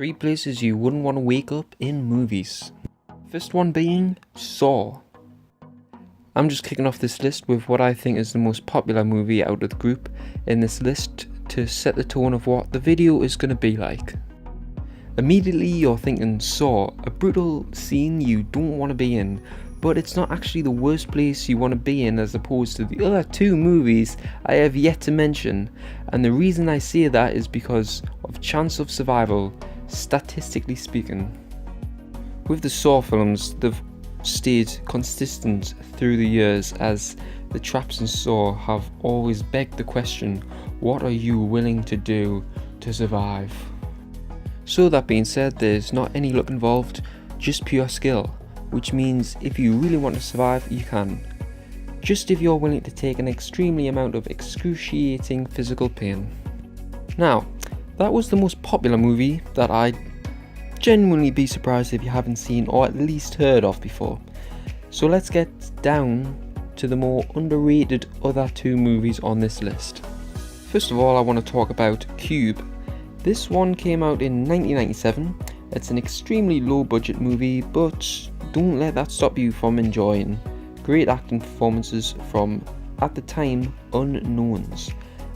3 places you wouldn't want to wake up in movies. First one being Saw. I'm just kicking off this list with what I think is the most popular movie out of the group in this list to set the tone of what the video is going to be like. Immediately you're thinking Saw, a brutal scene you don't want to be in, but it's not actually the worst place you want to be in as opposed to the other 2 movies I have yet to mention, and the reason I say that is because of chance of survival, statistically speaking. With the Saw films, they've stayed consistent through the years as the traps in Saw have always begged the question, what are you willing to do to survive? So that being said, there's not any luck involved, just pure skill, which means if you really want to survive, you can. Just if you're willing to take an extremely amount of excruciating physical pain. Now, that was the most popular movie that I'd genuinely be surprised if you haven't seen or at least heard of before. So let's get down to the more underrated other 2 movies on this list. First of all, I want to talk about Cube. This one came out in 1997. It's an extremely low budget movie, but don't let that stop you from enjoying. Great acting performances from, at the time, unknowns,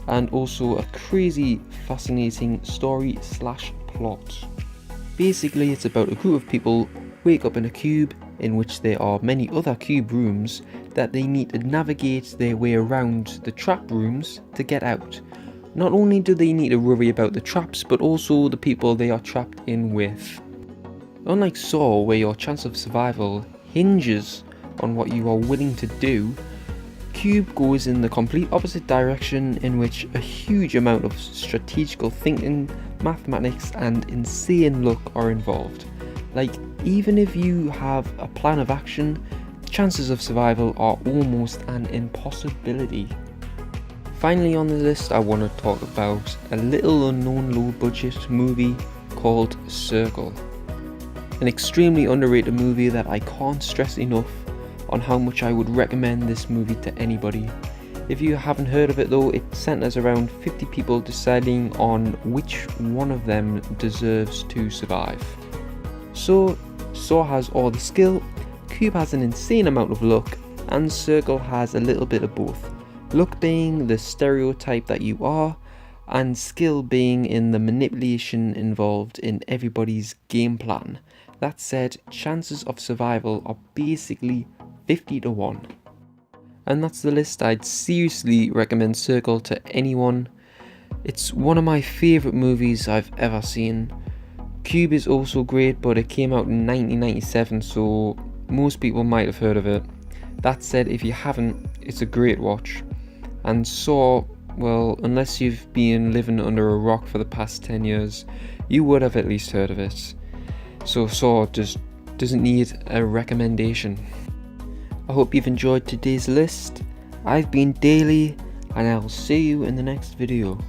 and also a crazy fascinating story/plot. Basically, it's about a group of people wake up in a cube in which there are many other cube rooms that they need to navigate their way around the trap rooms to get out. Not only do they need to worry about the traps, but also the people they are trapped in with. Unlike Saw, where your chance of survival hinges on what you are willing to do, Cube goes in the complete opposite direction, in which a huge amount of strategical thinking, mathematics and insane luck are involved. Like, even if you have a plan of action, chances of survival are almost an impossibility. Finally on the list, I want to talk about a little unknown low budget movie called Circle. An extremely underrated movie that I can't stress enough on how much I would recommend this movie to anybody. If you haven't heard of it though, it centers around 50 people deciding on which one of them deserves to survive. So, Saw has all the skill, Cube has an insane amount of luck, and Circle has a little bit of both. Luck being the stereotype that you are, and skill being in the manipulation involved in everybody's game plan. That said, chances of survival are basically 50-1. And that's the list. I'd seriously recommend Circle to anyone. It's one of my favourite movies I've ever seen. Cube is also great, but it came out in 1997, so most people might have heard of it. That said, if you haven't, it's a great watch. And Saw, well, unless you've been living under a rock for the past 10 years, you would have at least heard of it. So Saw just doesn't need a recommendation. I hope you've enjoyed today's list. I've been Daily, and I'll see you in the next video.